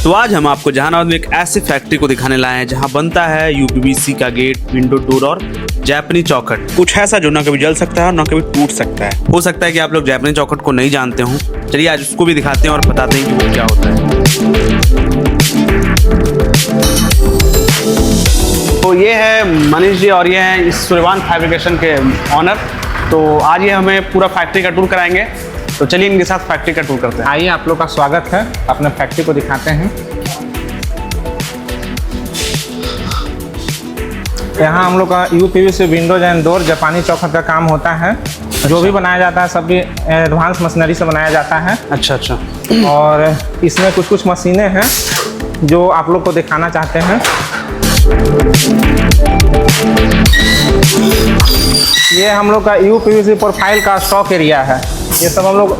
तो आज हम आपको जहानाबाद में एक ऐसी फैक्ट्री को दिखाने लाए हैं जहां बनता है यूपीवीसी का गेट, विंडो डोर और जापानी चौखट। कुछ ऐसा जो ना कभी जल सकता है और ना कभी टूट सकता है। हो सकता है कि आप लोग जापानी चौखट को नहीं जानते हो। चलिए आज उसको भी दिखाते हैं और बताते हैं कि वो क्या होता है। तो ये है मनीष जी और ये हैं सूर्यवान फैब्रिकेशन के ऑनर। तो आज ये हमें पूरा फैक्ट्री का टूर कराएंगे। तो चलिए इनके साथ फैक्ट्री का टूर करते हैं। आइए, आप लोग का स्वागत है। अपने फैक्ट्री को दिखाते हैं। यहाँ हम लोग का यूपीवीसी विंडोज एंड डोर जापानी चौखट का काम होता है। जो भी बनाया जाता है सब भी एडवांस मशीनरी से बनाया जाता है। अच्छा। और इसमें कुछ मशीनें हैं जो आप लोग को दिखाना चाहते हैं। ये हम लोग का यूपीवीसी प्रोफाइल का स्टॉक एरिया है। ये सब हम लोग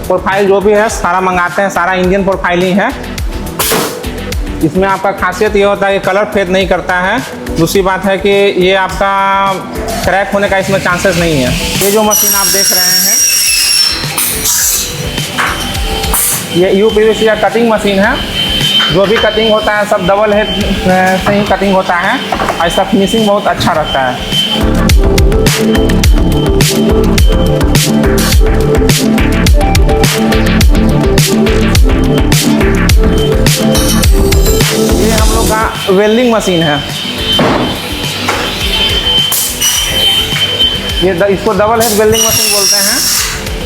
प्रोफाइल जो भी है सारा मंगाते हैं, सारा इंडियन प्रोफाइल ही है। इसमें आपका खासियत ये होता है कि कलर फेड नहीं करता है। दूसरी बात है कि ये आपका क्रैक होने का इसमें चांसेस नहीं है। ये जो मशीन आप देख रहे हैं ये यूपीवीसी का कटिंग मशीन है। जो भी कटिंग होता है सब डबल हेड से ही कटिंग होता है और इसका फिनिशिंग बहुत अच्छा रहता है। ये हम लोग का वेल्डिंग मशीन है। इसको डबल हेड वेल्डिंग मशीन बोलते हैं।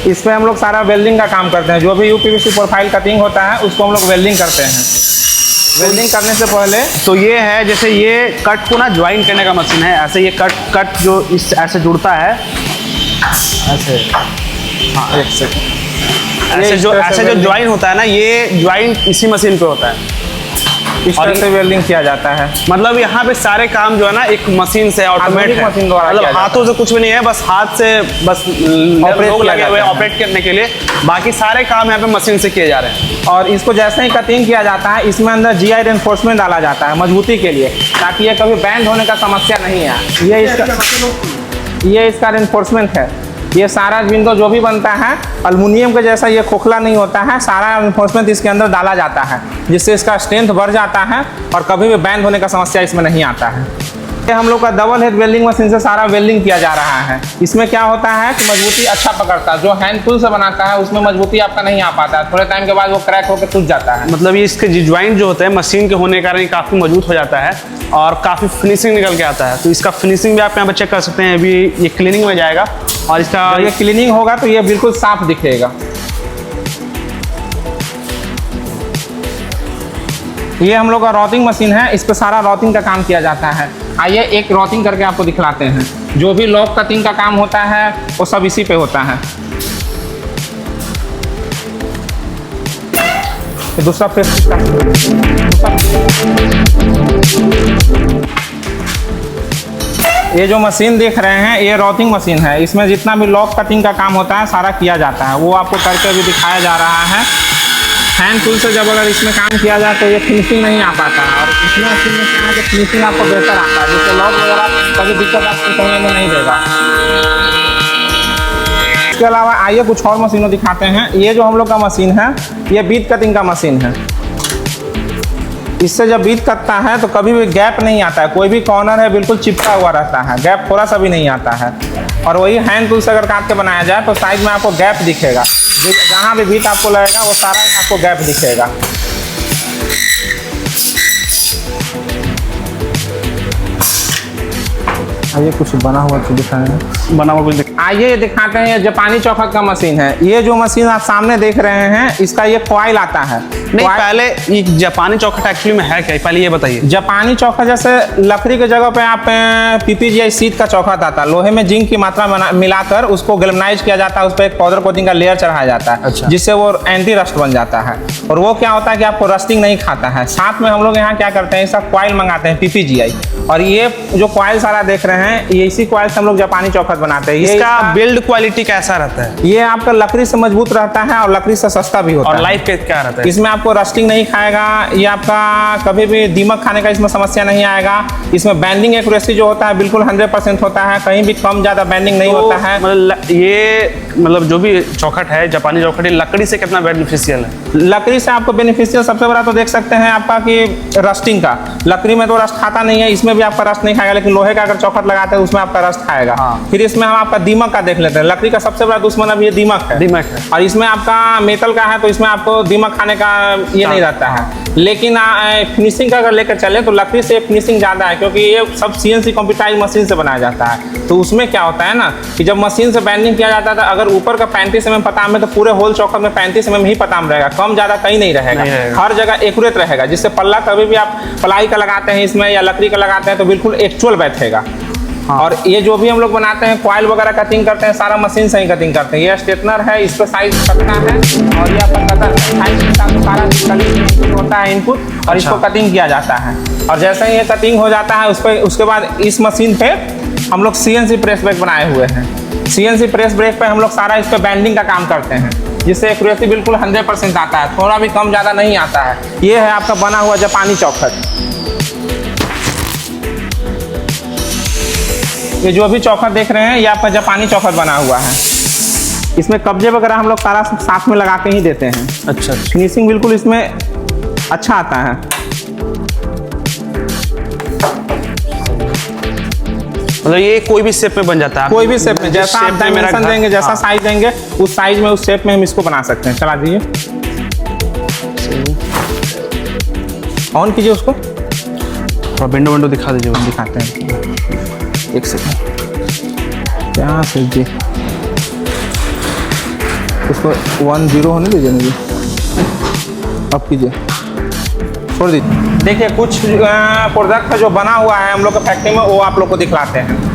इस पे हम लोग सारा वेल्डिंग का काम करते हैं। जो भी यूपीवीसी प्रोफाइल कटिंग होता है उसको हम लोग वेल्डिंग करते हैं। वेल्डिंग करने से पहले तो ये है जैसे ये कट को ना ज्वाइन करने का मशीन है। ऐसे ये कट जो इस ऐसे जुड़ता है ऐसे। हाँ, एक सेकंड। ऐसे जो ज्वाइन होता है ना, ये ज्वाइन इसी मशीन पे होता है। इस तरह से वेल्डिंग किया जाता है। मतलब यहाँ पे सारे काम जो है ना एक मशीन से ऑटोमेटिक है। मशीन द्वारा मतलब हाथों से कुछ भी नहीं है, बस हाथ से बस लोग लगे हुए ऑपरेट करने के लिए। बाकी सारे काम यहाँ पे मशीन से किए जा रहे हैं। और इसको जैसे ही कटिंग किया जाता है इसमें अंदर जीआई रेनफोर्समेंट डाला जाता है मजबूती के लिए, ताकि ये कभी बैंड होने का समस्या नहीं है। ये इसका रेनफोर्समेंट है। ये सारा विंडो जो भी बनता है एल्युमिनियम के जैसा ये खोखला नहीं होता है। सारा रेनफोर्समेंट इसके अंदर डाला जाता है जिससे इसका स्ट्रेंथ बढ़ जाता है और कभी भी बैंड होने का समस्या इसमें नहीं आता है। ये हम लोग का डबल हेड वेल्डिंग मशीन से सारा वेल्डिंग किया जा रहा है। इसमें क्या होता है कि मजबूती अच्छा पकड़ता है। जो हैंड टूल से बनाता है उसमें मजबूती आपका नहीं आ पाता है। थोड़े टाइम के बाद वो क्रैक होकर टूट जाता है। मतलब ये इसके ज्वाइंट जो होते हैं मशीन के होने के कारण काफ़ी मजबूत हो जाता है और काफ़ी फिनिशिंग निकल के आता है। तो इसका फिनिशिंग भी आप यहाँ पर चेक कर सकते हैं। अभी ये क्लीनिंग में जाएगा और इसका ये क्लीनिंग होगा तो ये बिल्कुल साफ दिखेगा। ये हम लोग का रॉटिंग मशीन है। इस पर सारा रॉटिंग का काम किया जाता है। आइए एक रॉटिंग करके आपको दिखलाते हैं। जो भी लॉक कटिंग का काम होता है वो सब इसी पे होता है। दूसरा फेस ये जो मशीन देख रहे हैं ये रॉटिंग मशीन है। इसमें जितना भी लॉक कटिंग का काम होता है सारा किया जाता है। वो आपको करके भी दिखाया जा रहा है। हैंड टूल से जब अगर इसमें काम किया जाए तो ये फिनिशिंग नहीं आ पाता है। और इसमें मशीन में क्या है कि फिनिशिंग आपको बेहतर आता है, जिससे लॉक वगैरह कभी दिक्कत आपको समझ में नहीं देगा। इसके अलावा आइए कुछ और मशीनों दिखाते हैं। ये जो हम लोग का मशीन है ये बीट कटिंग का मशीन है। इससे जब बीट कटता है तो कभी भी गैप नहीं आता है। कोई भी कॉर्नर है बिल्कुल चिपका हुआ रहता है, गैप थोड़ा सा भी नहीं आता है। और वही हैंड टूल से अगर काट के बनाया जाए तो साइड में आपको गैप दिखेगा। जहाँ भी बीट आपको लगेगा वो सारा आपको गैप दिखेगा। आइए कुछ बना हुआ तो दिखाएं। बना हुआ कुछ आइए ये दिखाते हैं। ये जापानी चौखट का मशीन है। ये जो मशीन आप सामने देख रहे हैं इसका ये कॉइल आता है। नहीं, पहले ये जापानी चौखट एक्चुअली में है क्या, पहले ये बताइए। जापानी चौखट जैसे लकड़ी के जगह पे आप पीपीजीआई शीट का चौखट आता है। लोहे में जिंक की मात्रा मिलाकर उसको गैल्वेनाइज किया जाता है। उस पर एक पाउडर कोटिंग का लेयर चढ़ाया जाता है। अच्छा। जिससे वो एंटी रस्ट बन जाता है। और वो क्या होता है कि आपको रस्टिंग नहीं खाता है। साथ में हम लोग यहाँ क्या करते हैं, इसका कॉइल मंगाते हैं पीपीजीआई। और ये जो कॉइल सारा देख रहे हैं ये इसी कॉइल से हम लोग जापानी चौखट बनाते हैं। इसका बिल्ड क्वालिटी कैसा रहता है? ये आपका लकड़ी से मजबूत रहता है और लकड़ी से सस्ता भी होता है। और लाइफ क्या रहता है? इसमें आप आपको रस्टिंग नहीं खाएगा, ये आपका कभी भी दीमक खाने का इसमें समस्या नहीं आएगा। इसमें बैंडिंग एक्यूरेसी जो होता है बिल्कुल 100% होता है, कहीं भी कम ज़्यादा बैंडिंग नहीं होता है। मतलब जो भी चौखट है जापानी चौखट, ये लकड़ी से कितना बेनिफिशियल है? लकड़ी से आपको बेनिफिशियल सबसे बड़ा तो देख सकते हैं आपका कि रस्टिंग का, लकड़ी में तो रस्ट खाता नहीं है, इसमें भी आपका रस्ट नहीं खाएगा, लेकिन लोहे का अगर चौखट लगाते हैं उसमें आपका रस्ट खाएगा। फिर इसमें हम आपका दीमक का देख लेते हैं। लकड़ी का सबसे बड़ा दुश्मन अब ये दीमक है। और इसमें आपका मेटल का है तो इसमें आपको दीमक खाने का ये नहीं रहता है। लेकिन फिनिशिंग का अगर लेकर चले तो लकड़ी से फिनिशिंग ज़्यादा है, क्योंकि ये सब CNC कंप्यूटराइज मशीन से बनाया जाता है। तो उसमें क्या होता है ना कि जब मशीन से बैंडिंग किया जाता है, अगर ऊपर का 35 mm पताम है तो पूरे होल चौखट में 35 mm ही पताम रहेगा, कम ज़्यादा कहीं नहीं रहेगा, हर जगह एक्यूरेट रहेगा, जिससे पल्ला कभी भी आप प्लाई का लगाते हैं इसमें या लकड़ी का लगाते हैं तो बिल्कुल एक्चुअल बैठेगा। और ये जो भी हम लोग बनाते हैं कॉइल वगैरह कटिंग करते हैं, सारा मशीन से ही कटिंग करते हैं। ये स्ट्रेटनर है, इस पर साइज कटना है और ये आपका कटर साइज के साथ सारा कटिंग होता है इनपुट, और इसको कटिंग किया जाता है। और जैसे ही ये कटिंग हो जाता है उसके बाद इस मशीन पे हम लोग CNC प्रेस ब्रेक बनाए हुए हैं। CNC प्रेस ब्रेक पे हम लोग सारा इस पर बैंडिंग का काम करते हैं, जिससे एक्यूरेसी बिल्कुल 100% आता है, थोड़ा भी कम ज़्यादा नहीं आता है। ये है आपका बना हुआ जापानी चौखट। ये जो अभी चौखट देख रहे हैं ये आपका जापानी चौखट बना हुआ है। इसमें कब्जे वगैरह हम लोग सारा साथ में लगा के ही देते हैं। अच्छा। फिनिशिंग बिल्कुल इसमें अच्छा आता है। मतलब ये कोई भी शेप में बन जाता है? कोई भी शेप में, जैसा आप डायमेंशन देंगे, जैसा साइज देंगे उस साइज में उस शेप में हम इसको बना सकते हैं। चला दीजिए, ऑन कीजिए उसको, थोड़ा विंडो दिखा दीजिए। दिखाते हैं, एक सेकंड। क्या सर जी, उसको 10 होने दीजिए मुझे, अब कीजिए, छोड़ दीजिए। देखिए कुछ प्रोडक्ट जो बना हुआ है हम लोग के फैक्ट्री में वो आप लोग को दिखलाते हैं।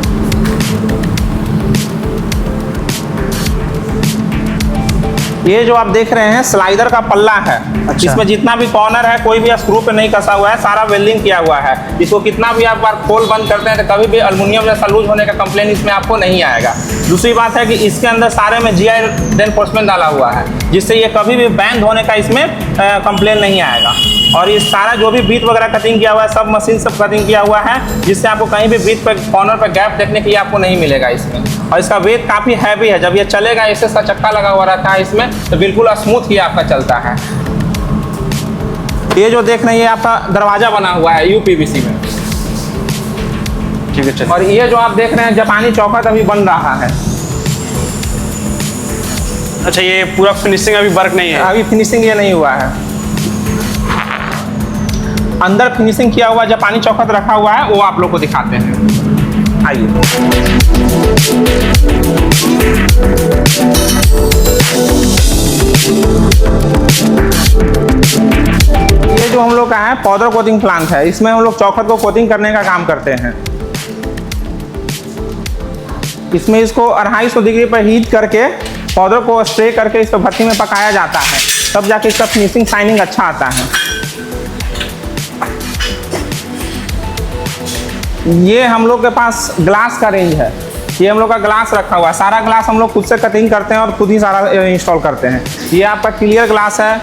ये जो आप देख रहे हैं स्लाइडर का पल्ला है। अच्छा। इसमें जितना भी कॉर्नर है कोई भी स्क्रू पे नहीं कसा हुआ है, सारा वेल्डिंग किया हुआ है। इसको कितना भी आप बार खोल बंद करते हैं तो कभी भी एल्युमिनियम जैसा लूज होने का कंप्लेन इसमें आपको नहीं आएगा। दूसरी बात है कि इसके अंदर सारे में GI रेनफोर्समेंट डाला हुआ है, जिससे ये कभी भी बैंड होने का इसमें कंप्लेन नहीं आएगा। और ये सारा जो भी बीट वगैरह कटिंग किया हुआ है सब मशीन से कटिंग किया हुआ है, जिससे आपको कहीं भी बीट पर कॉर्नर पर गैप देखने के लिए आपको नहीं मिलेगा इसमें। और इसका वेट काफ़ी हैवी है, जब ये चलेगा ऐसे सा चक्का लगा हुआ रहता है इसमें तो बिल्कुल स्मूथ ही आपका चलता है। ये जो देख रहे हैं ये आपका दरवाजा बना हुआ है UPVC में। ठीक है। और ये जो आप देख रहे हैं जापानी चौखट अभी बन रहा है। अच्छा, ये पूरा फिनिशिंग अभी वर्क नहीं है? अभी फिनिशिंग ये नहीं हुआ है, अंदर फिनिशिंग किया हुआ जापानी चौखट रखा हुआ है, वो आप लोग को दिखाते हैं। आइए। ये जो हम लोग का है पाउडर कोटिंग प्लांट है, इसमें हम लोग चौखट को कोटिंग करने का काम करते हैं। इसमें इसको 250 डिग्री पर हीट करके पाउडर को स्प्रे करके इसको भट्टी में पकाया जाता है, तब जाके इसका फिनिशिंग शाइनिंग अच्छा आता है। ये हम लोग के पास ग्लास का रेंज है, ये हम लोग का ग्लास रखा हुआ है, सारा ग्लास हम लोग खुद से कटिंग करते हैं और खुद ही सारा इंस्टॉल करते हैं। ये आपका क्लियर ग्लास है,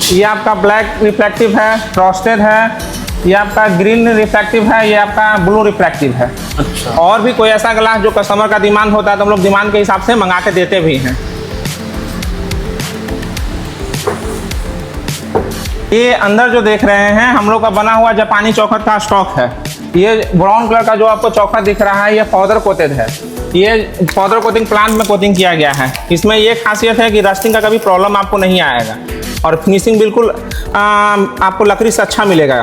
ये आपका ब्लैक रिफ्लेक्टिव है, फ्रॉस्टेड है, ये आपका ग्रीन रिफ्लेक्टिव है, ये आपका ब्लू रिफ्लेक्टिव है। अच्छा। और भी कोई ऐसा ग्लास जो कस्टमर का डिमांड होता है तो हम लोग डिमांड के हिसाब से मंगा के देते भी हैं। ये अंदर जो देख रहे हैं हम लोग का बना हुआ जापानी चौखट का स्टॉक है। ये ब्राउन कलर का जो आपको चौखट दिख रहा है ये पाउडर कोटेड है, ये पाउडर कोटिंग प्लांट में कोटिंग किया गया है। इसमें ये खासियत है कि रस्टिंग का कभी प्रॉब्लम आपको नहीं आएगा और फिनिशिंग बिल्कुल आपको लकड़ी से अच्छा मिलेगा।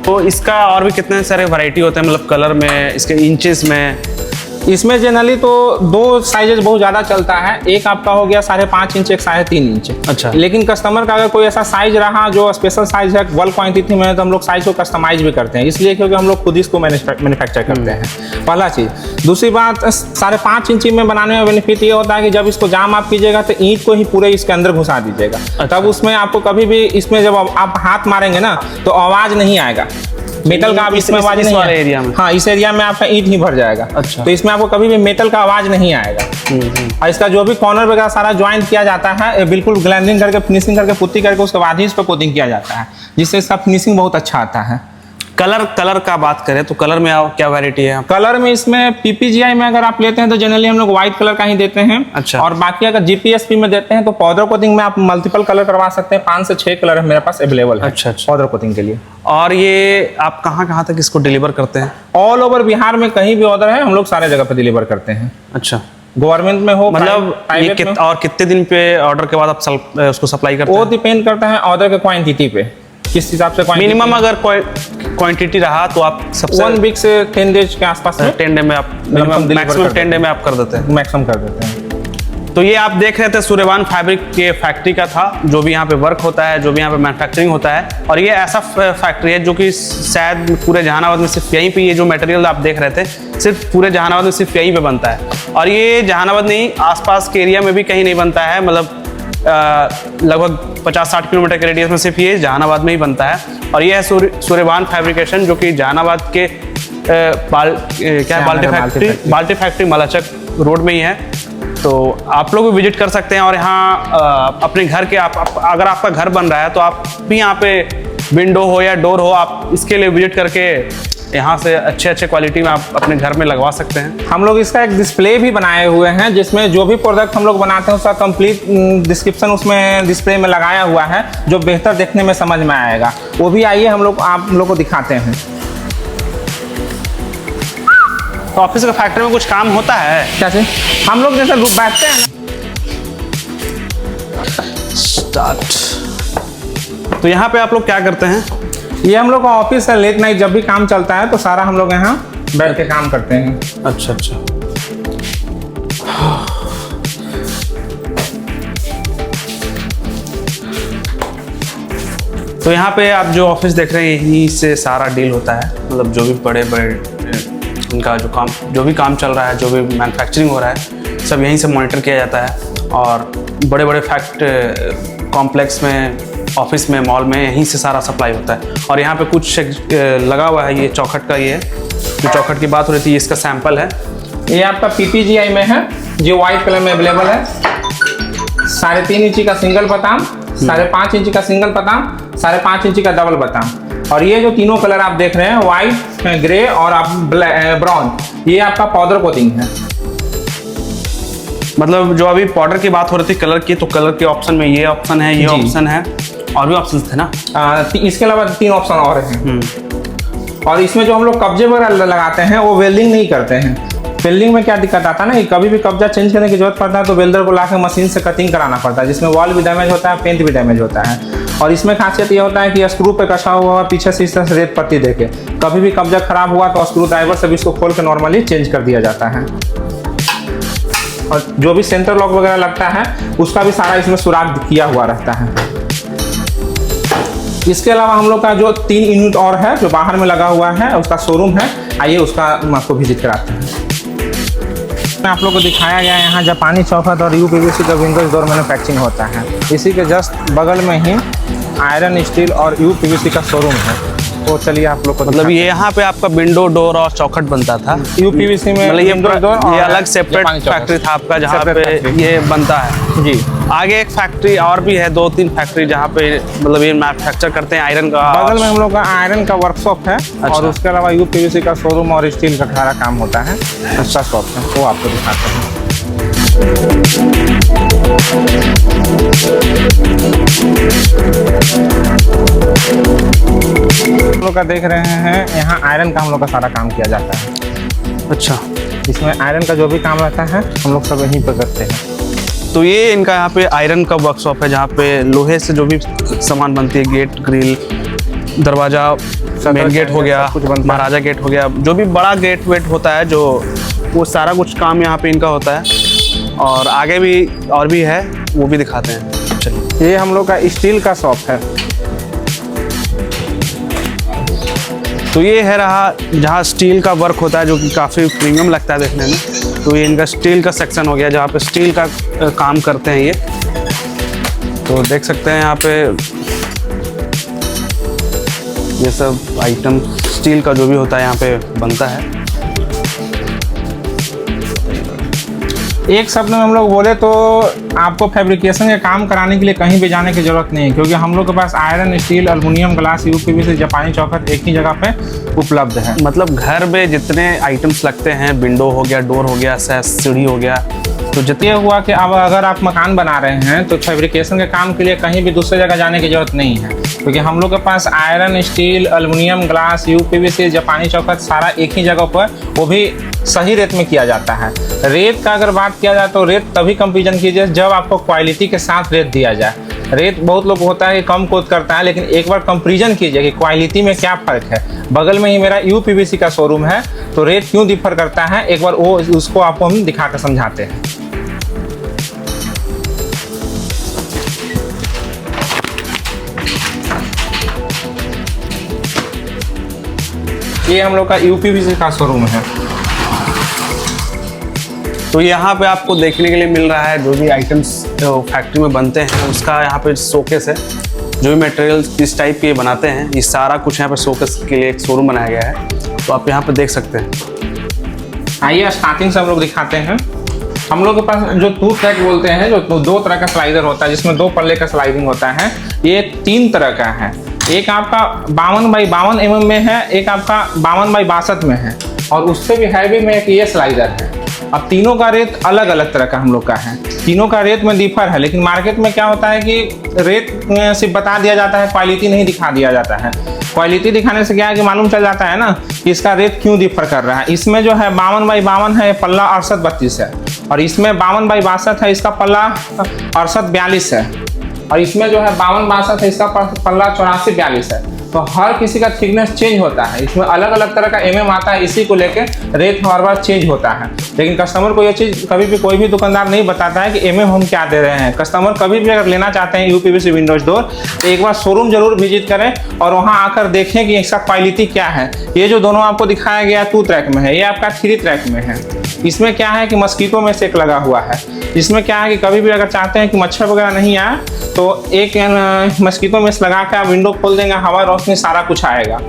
तो इसका और भी कितने सारे वैरायटी होते हैं, मतलब कलर में, इसके इंचेस में? इसमें जनरली तो 2 साइजेस बहुत ज़्यादा चलता है, एक आपका हो गया 5.5 इंच, एक 3.5 इंच। अच्छा। लेकिन कस्टमर का अगर कोई ऐसा साइज रहा जो स्पेशल साइज है बल्क क्वांटिटी में, तो हम लोग साइज को कस्टमाइज भी करते हैं, इसलिए क्योंकि हम लोग खुद इसको मैन्युफैक्चर करते हैं, पहला चीज़। दूसरी बात 5.5 इंची में बनाने में बेनिफिट ये होता है कि जब इसको जाम आप कीजिएगा तो ईंट को ही पूरे इसके अंदर घुसा दीजिएगा। अच्छा। तब उसमें आपको कभी भी इसमें जब आप हाथ मारेंगे ना तो आवाज़ नहीं आएगा, मेटल का आप इसमें आवाज नहीं वाले है। एरिया में। हाँ, इस एरिया में आपका ईंट ही भर जाएगा। अच्छा। तो इसमें आपको कभी भी मेटल का आवाज नहीं आएगा। और इसका जो भी कॉर्नर वगैरह सारा ज्वाइंट किया जाता है, ये बिल्कुल ग्लैंडिंग करके फिनिशिंग करके पुट्टी करके उसके बाद ही इस पर कोटिंग किया जाता है, जिससे इसका फिनिशिंग बहुत अच्छा आता है। कलर का बात करें तो कलर में क्या वैरायटी है? कलर में इसमें पीपीजीआई में अगर आप लेते हैं तो जनरली हम लोग व्हाइट कलर का ही देते हैं। अच्छा। और बाकी अगर जीपीएसपी में देते हैं तो पाउडर कोटिंग में आप मल्टीपल कलर करवा सकते हैं। 5 से 6 कलर मेरे पास अवेलेबल है अच्छा। पाउडर कोटिंग के लिए। और ये आप कहाँ तक इसको डिलीवर करते हैं? ऑल ओवर बिहार में कहीं भी ऑर्डर है हम लोग सारे जगह पे डिलीवर करते हैं। अच्छा। गवर्नमेंट में हो, मतलब प्राइवेट ये में। और कितने दिन पे ऑर्डर के बाद आप उसको सप्लाई करते वो हैं? डिपेंड करता है ऑर्डर के क्वांटिटी पे, किस हिसाब से मिनिमम अगर क्वांटिटी रहा तो आप सबसे 1 वीक से 10 डेज के आसपास में 10 डे में आप Minimum deliver मैक्सिमम कर 10 डे में आप कर देते हैं। मैक्सिमम कर देते हैं। तो ये आप देख रहे थे सूर्यवान फैब्रिक के फैक्ट्री का था, जो भी यहाँ पे वर्क होता है, जो भी यहाँ पे मैन्युफैक्चरिंग होता है। और ये ऐसा फैक्ट्री है जो कि शायद पूरे जहानाबाद में सिर्फ यहीं पे, ये जो मटेरियल आप देख रहे थे सिर्फ पूरे जहानाबाद में सिर्फ यहीं पे बनता है। और ये जहानाबाद नहीं, आसपास के एरिया में भी कहीं नहीं बनता है। मतलब लगभग 50-60 किलोमीटर के रेडियस में सिर्फ ये जहानाबाद में ही बनता है। और ये है सूर्यवान फैब्रिकेशन, जो कि जहानाबाद के बाल्टी फैक्ट्री मलाचक रोड में ही है। तो आप लोग भी विजिट कर सकते हैं। और यहाँ अपने घर के अगर आपका घर बन रहा है तो आप भी यहाँ पे विंडो हो या डोर हो, आप इसके लिए विजिट करके यहाँ से अच्छे क्वालिटी में आप अपने घर में लगवा सकते हैं। हम लोग इसका एक डिस्प्ले भी बनाए हुए हैं, जिसमें जो भी प्रोडक्ट हम लोग बनाते हैं उसका कंप्लीट डिस्क्रिप्शन उसमें डिस्प्ले में लगाया हुआ है, जो बेहतर देखने में समझ में आएगा। वो भी आइए हम लोग आप लोग को दिखाते हैं। तो ऑफिस का फैक्ट्री में कुछ काम होता है? कैसे? हम लोग जैसे बैठते हैं स्टार्ट। तो यहाँ पे आप लोग क्या करते हैं? ये हम लोग का ऑफिस है। लेट नाइट जब भी काम चलता है तो सारा हम लोग यहाँ बैठ के काम करते हैं। अच्छा। तो यहाँ पे आप जो ऑफिस देख रहे हैं यहीं से सारा डील होता है। मतलब जो भी बड़े उनका जो भी काम चल रहा है, जो भी मैन्युफैक्चरिंग हो रहा है, सब यहीं से मॉनिटर किया जाता है। और बड़े कॉम्प्लेक्स में, ऑफिस में, मॉल में यहीं से सारा सप्लाई होता है। और यहाँ पे कुछ लगा हुआ है, ये चौखट का, ये जो चौखट की बात हो रही थी, इसका सैंपल है। ये आपका पीपीजीआई में है, जो व्हाइट कलर में अवेलेबल है। 3.5 इंची का सिंगल बटाम, 5.5 इंची का सिंगल बटाम, 5.5 इंची का डबल बटाम। और ये जो तीनों कलर आप देख रहे हैं, व्हाइट, ग्रे और आप ब्राउन, ये आपका पाउडर कोटिंग है। मतलब जो अभी पाउडर की बात हो रही थी कलर की, तो कलर के ऑप्शन में ये ऑप्शन है, ये ऑप्शन है, और भी ऑप्शन थे ना? इसके अलावा 3 ऑप्शन और हैं। और इसमें जो हम लोग कब्जे वगैरह लगाते हैं वो वेल्डिंग नहीं करते हैं। वेल्डिंग में क्या दिक्कत आता है ना, कि कभी भी कब्जा चेंज करने की जरूरत पड़ता है तो वेल्डर को लाकर मशीन से कटिंग कराना पड़ता है, जिसमें वॉल भी डैमेज होता है, पेंट भी डैमेज होता है। और इसमें खासियत ये होता है कि स्क्रू पे कसा हुआ पीछे से इस तरह से रेत पट्टी देके, कभी भी कब्जा खराब हुआ तो स्क्रू ड्राइवर से भी इसको खोल के नॉर्मली चेंज कर दिया जाता है। और जो भी सेंटर लॉक वगैरह लगता है उसका भी सारा इसमें सुराग किया हुआ रहता है। इसके अलावा हम लोग का जो 3 यूनिट और है जो बाहर में लगा हुआ है, उसका शोरूम है। आइए उसका हम आपको विजिट कराते हैं। आप लोग को दिखाया गया है यहाँ जापानी चौखट और यूपीवीसी का विंडोज डोर मैन्युफैक्चरिंग होता है। इसी के जस्ट बगल में ही आयरन स्टील और यूपीवीसी का शोरूम है। तो चलिए आप लोग को, मतलब ये यहाँ पे आपका विंडो डोर और चौखट बनता था यूपीवीसी में। मतलब ये अलग सेपरेट फैक्ट्री था आपका, जहाँ पे ये बनता है जी। आगे एक फैक्ट्री और भी है, 2-3 फैक्ट्री जहाँ पे मतलब ये मैन्युफैक्चर करते हैं आयरन का। बगल में हम लोग का आयरन का वर्कशॉप है। अच्छा। और उसके अलावा यूपीवीसी का शोरूम और स्टील का सारा काम होता है। अच्छा शॉप है, वो आपको दिखाते हैं। हम लोग का देख रहे हैं, यहाँ आयरन का हम लोग का सारा काम किया जाता है। अच्छा। इसमें आयरन का जो भी काम रहता है हम लोग सब यहीं पर करते हैं। तो ये इनका यहाँ पे आयरन का वर्कशॉप है, जहाँ पे लोहे से जो भी सामान बनती है, गेट, ग्रिल, दरवाजा, मेन गेट हो गया, महाराजा गेट हो गया, जो भी बड़ा गेट वेट होता है, जो वो सारा कुछ काम यहाँ पे इनका होता है। और आगे भी और भी है, वो भी दिखाते हैं। चलिए। ये हम लोग का स्टील का शॉप है। तो ये है रहा जहाँ स्टील का वर्क होता है, जो कि काफ़ी प्रीमियम लगता है देखने में। तो ये इनका स्टील का सेक्शन हो गया, जहाँ पे स्टील का काम करते हैं ये। तो देख सकते हैं यहाँ पे ये सब आइटम स्टील का जो भी होता है यहाँ पे बनता है। एक शब्द में हम लोग बोले तो आपको फैब्रिकेशन का काम कराने के लिए कहीं भी जाने की जरूरत नहीं है, क्योंकि हम लोग के पास iron, steel, aluminium, glass, UPVC, जापानी चौखट एक ही जगह पे उपलब्ध है। मतलब घर में जितने आइटम्स लगते हैं, विंडो हो गया, डोर हो गया, सीढ़ी हो गया, तो ये हुआ कि अब अगर आप मकान बना रहे हैं तो फैब्रिकेशन के काम के लिए कहीं भी दूसरी जगह जाने की जरूरत नहीं है, क्योंकि हम लोग के पास iron, steel, aluminium, glass, UPVC, जापानी चौखट सारा एक ही जगह पर, वो भी सही रेट में किया जाता है। रेट का अगर बात किया जाए तो रेट तभी कंपेरिजन कीजिए जब आपको क्वालिटी के साथ रेट दिया जाए। रेट बहुत लोग होता है कि कम कोट करता है, लेकिन एक बार कंपेरिजन कीजिए कि क्वालिटी में क्या फ़र्क है। बगल में ही मेरा यूपीवीसी का शोरूम है, तो रेट क्यों डिफर करता है एक बार वो उसको आपको हम दिखा कर समझाते हैं। ये हम लोग का यूपीवीसी का शोरूम है। तो यहाँ पे आपको देखने के लिए मिल रहा है जो भी आइटम्स जो फैक्ट्री में बनते हैं उसका यहाँ पे शोकेस है। जो भी मटेरियल्स इस टाइप के बनाते हैं, ये सारा कुछ यहाँ पे शोकेस के लिए एक शोरूम बनाया गया है, तो आप यहाँ पे देख सकते हैं। आइए स्टार्टिंग से हम लोग दिखाते हैं। हम लोग के पास जो 2 ट्रैक बोलते हैं, जो 2 तरह का स्लाइडर होता है, जिसमें 2 पल्ले का स्लाइडिंग होता है, ये 3 तरह का है। एक आपका 52 बाई 52 mm में है, एक आपका 52 बाई 62 में है, और उससे भी हैवी में एक ये स्लाइडर है। अब तीनों का रेट अलग अलग तरह का हम लोग का है, तीनों का रेट में डिफर है, लेकिन मार्केट में क्या होता है कि रेट सिर्फ बता दिया जाता है, क्वालिटी नहीं दिखा दिया जाता है। क्वालिटी दिखाने से क्या है कि मालूम चल जाता है ना कि इसका रेट क्यों डिफर कर रहा है। इसमें जो है 52 बाई 52 है, पल्ला 68-32 है, और इसमें 52 बाई 62 है, इसका पल्ला 68-42 है, और इसमें जो है 52-62 है, इसका पल्ला 84-42 है। तो हर किसी का थिकनेस चेंज होता है, इसमें अलग अलग तरह का mm आता है, इसी को लेके रेट हर बार चेंज होता है। लेकिन कस्टमर को ये चीज़ कभी भी कोई भी दुकानदार नहीं बताता है कि mm हम क्या दे रहे हैं। कस्टमर कभी भी अगर लेना चाहते हैं यूपीवीसी विंडोज डोर, तो एक बार शोरूम जरूर विजिट करें और वहाँ आकर देखें कि इसका क्वालिटी क्या है। ये जो दोनों आपको दिखाया गया 2 ट्रैक में है, ये आपका 3 ट्रैक में है। इसमें क्या है कि मस्कीटो में सेक लगा हुआ है। इसमें क्या है कि कभी भी अगर चाहते हैं कि मच्छर वगैरह नहीं आए, तो एक मस्कीटो में लगा के आप विंडो खोल देंगे, हवा रोशनी सारा कुछ आएगा।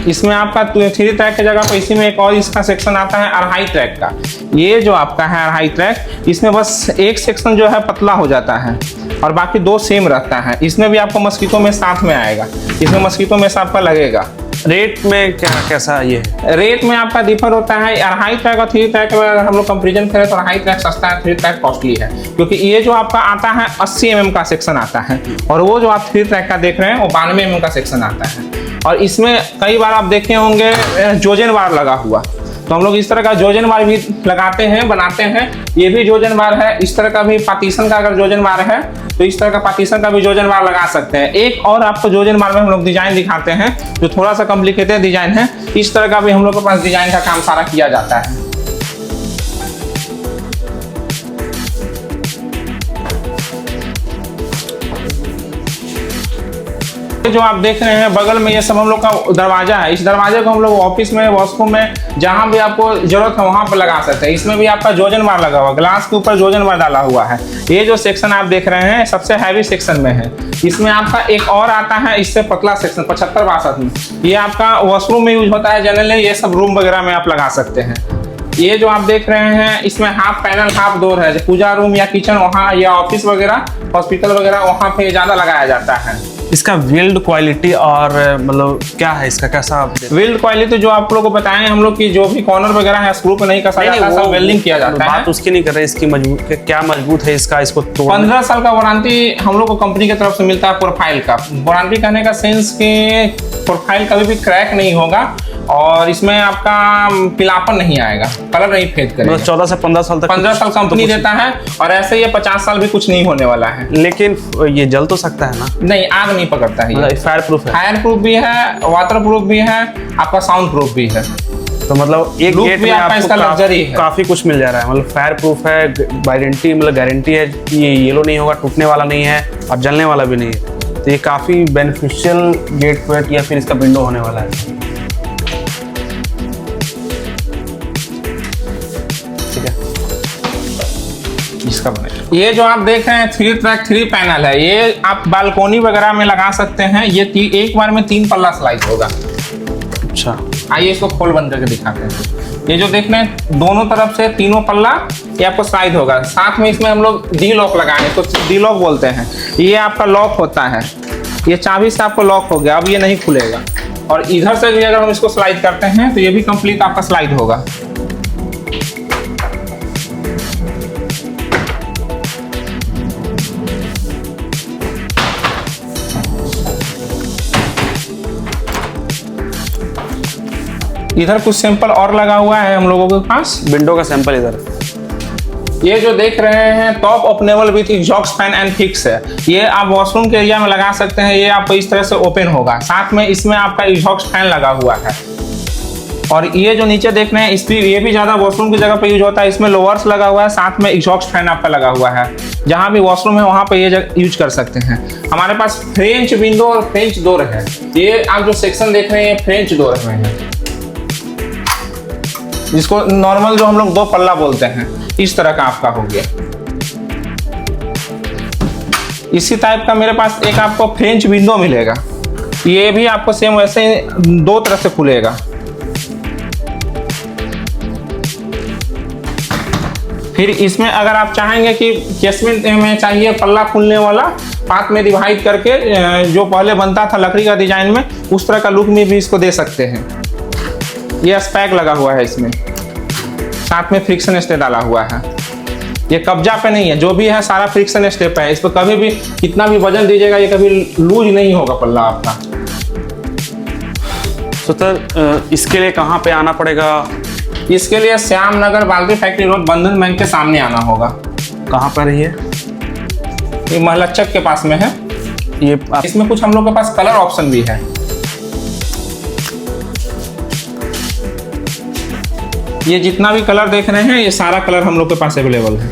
इसमें आपका 3 ट्रैक की जगह पर इसी में एक और इसका सेक्शन आता है 2.5 ट्रैक का। ये जो आपका है 2.5 ट्रैक, इसमें बस एक सेक्शन जो है पतला हो जाता है और बाकी 2 सेम रहता है। इसमें भी आपको मस्कीटो में साथ में आएगा, इसमें मस्कीटो में आपका लगेगा। रेट में क्या कैसा ये है? रेट में आपका डिफर होता है 2.5 ट्रैक और 3 ट्रैक में। अगर हम लोग कंपेरिजन करें तो 2.5 ट्रैक सस्ता है, 3 ट्रैक कॉस्टली है, क्योंकि ये जो आपका आता है 80 mm का सेक्शन आता है, और वो जो आप 3 ट्रैक का देख रहे हैं वो 92 mm का सेक्शन आता है। और इसमें कई बार आप देखे होंगे जोजन बार लगा हुआ, तो हम लोग इस तरह का जोजन बार भी लगाते हैं, बनाते हैं। ये भी जोजन बार है। इस तरह का भी पार्टीशन का अगर जोजन बार है तो इस तरह का पार्टीशन का भी जोजन बार लगा सकते हैं। एक और आपको जोजन बार में हम लोग डिजाइन दिखाते हैं जो थोड़ा सा कॉम्प्लिकेटेड डिजाइन है। इस तरह का भी हम लोग के पास डिजाइन का काम सारा किया जाता है। जो आप देख रहे हैं बगल में, ये सब हम लोग का दरवाजा है। इस दरवाजे को हम लोग ऑफिस में, वॉशरूम में, जहां भी आपको जरूरत है वहां पर लगा सकते हैं। इसमें भी आपका जोजन बार लगा हुआ, ग्लास के ऊपर जोजन बार डाला हुआ है। ये जो सेक्शन आप देख रहे हैं सबसे हैवी सेक्शन में है। इसमें आपका एक और आता है इससे पतला सेक्शन 75-62 में। ये आपका वॉशरूम में यूज होता है जनरली, ये सब रूम वगैरह में आप लगा सकते हैं। ये जो आप देख रहे हैं इसमें हाफ पैनल हाफ डोर है, पूजा रूम या किचन वहाँ या ऑफिस वगैरह, हॉस्पिटल वगैरह वहाँ पे ज़्यादा लगाया जाता है। इसका बिल्ड क्वालिटी और मतलब क्या है इसका, कैसा बिल्ड क्वालिटी जो आप लोगों को बताएं हम लोग की, जो भी कॉर्नर वगैरह है स्क्रू पे नहीं कसा जाता, सब वेल्डिंग किया जाता है। बात उसकी नहीं कर रहे, इसकी मजबूत क्या मजबूत है इसका, इसको 15 साल का वारंटी हम लोग को कंपनी की तरफ से मिलता है। प्रोफाइल का वारंटी कहने का सेंस कि प्रोफाइल कभी भी क्रैक नहीं होगा और इसमें आपका पिलापन नहीं आएगा, कलर नहीं फेड करेगा। 14 से 15 साल तक 15 साल कंपनी देता है, और ऐसे ये 50 साल भी कुछ नहीं होने वाला है। लेकिन ये जल तो सकता है ना? नहीं, आग नहीं पकड़ता है। फायर प्रूफ है, फायर प्रूफ भी है, वाटर प्रूफ भी है, आपका साउंड प्रूफ भी है। तो मतलब एक गेट में आपको इसका लग्जरी है, काफी कुछ मिल जा रहा है। मतलब फायर प्रूफ है, वारंटी मतलब गारंटी है कि ये येलो नहीं होगा, टूटने वाला नहीं है और जलने वाला भी नहीं है। तो ये काफी बेनिफिशियल गेट वेट या फिर इसका विंडो होने वाला है। इसका बने। ये जो आप देख रहे हैं 3 ट्रैक 3 पैनल है, ये आप बालकोनी वगैरह में लगा सकते हैं। ये एक बार में 3 पल्ला स्लाइस होगा। अच्छा, आइए इसको खोल बंद करके दिखाते हैं। ये जो देख रहे हैं दोनों तरफ से तीनों पल्ला ये आपको स्लाइड होगा। साथ में इसमें हम लोग डी लॉक लगाएंगे, तो डी लॉक बोलते हैं। ये आपका लॉक होता है, ये चाबी से आपको लॉक हो गया, अब ये नहीं खुलेगा। और इधर से भी अगर हम इसको स्लाइड करते हैं तो ये भी कंप्लीट आपका स्लाइड होगा। इधर कुछ सैंपल और लगा हुआ है हम लोगों के पास। विंडो का सैंपल इधर। ये जो देख रहे हैं top openable with exhaust fan and fix है। ये आप वॉशरूम के एरिया में लगा सकते हैं। ये आपको इस तरह से ओपन होगा, साथ में इसमें आपका एग्जॉस्ट फैन लगा हुआ है। और ये जो नीचे देख रहे हैं इस ये भी ज़्यादा वॉशरूम की जगह पे यूज होता है। इसमें लोअर्स लगा हुआ है, साथ में एग्जॉस्ट फैन आपका लगा हुआ है। जहाँ भी वॉशरूम है वहाँ पे ये यूज कर सकते हैं। हमारे पास फ्रेंच विंडो और फ्रेंच डोर है। ये आप जो सेक्शन देख रहे हैं फ्रेंच डोर में है, जिसको नॉर्मल जो हम लोग दो पल्ला बोलते हैं, इस तरह का आपका हो गया। इसी टाइप का मेरे पास एक आपको फ्रेंच विंडो मिलेगा। ये भी आपको सेम वैसे दो तरह से खुलेगा। फिर इसमें अगर आप चाहेंगे कि केसमेंट में चाहिए पल्ला खुलने वाला, पार्ट में डिवाइड करके जो पहले बनता था लकड़ी का डिजाइन में, उस तरह का लुक में भी इसको दे सकते हैं। ये स्पैक लगा हुआ है इसमें, साथ में फ्रिक्शन स्टे डाला हुआ है। ये कब्जा पे नहीं है, जो भी है सारा फ्रिक्शन स्टेप है। इस पर कभी भी कितना भी वजन दीजिएगा ये कभी लूज नहीं होगा पल्ला आपका। तो सर इसके लिए कहाँ पे आना पड़ेगा? इसके लिए श्याम नगर बाल्टी फैक्ट्री रोड बंधन बैंक के सामने आना होगा। कहाँ पर है ये महलचक के पास में है। ये इसमें कुछ हम लोग के पास कलर ऑप्शन भी है। ये जितना भी कलर देख रहे हैं ये सारा कलर हम लोग के पास अवेलेबल है।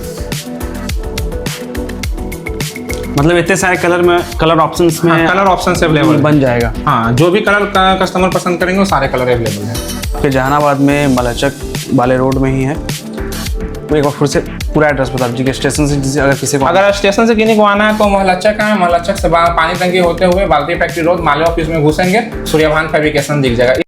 मतलब इतने सारे कलर में कलर ऑप्शंस में कलर ऑप्शन से अवेलेबल बन जाएगा। हाँ, जो भी कलर कस्टमर पसंद करेंगे वो सारे कलर अवेलेबल है। आपके जहानाबाद में मलाचक वाले रोड में ही है। तो एक बार फिर से पूरा एड्रेस बता दीजिए स्टेशन से अगर किसी को अगर स्टेशन से किसी को आना है तो महलचक है। महलचक से पानी टंकी होते हुए बाल्टी फैक्ट्री रोड माले ऑफिस में घुसेंगे, सूर्यभान फैब्रिकेशन दिख जाएगा।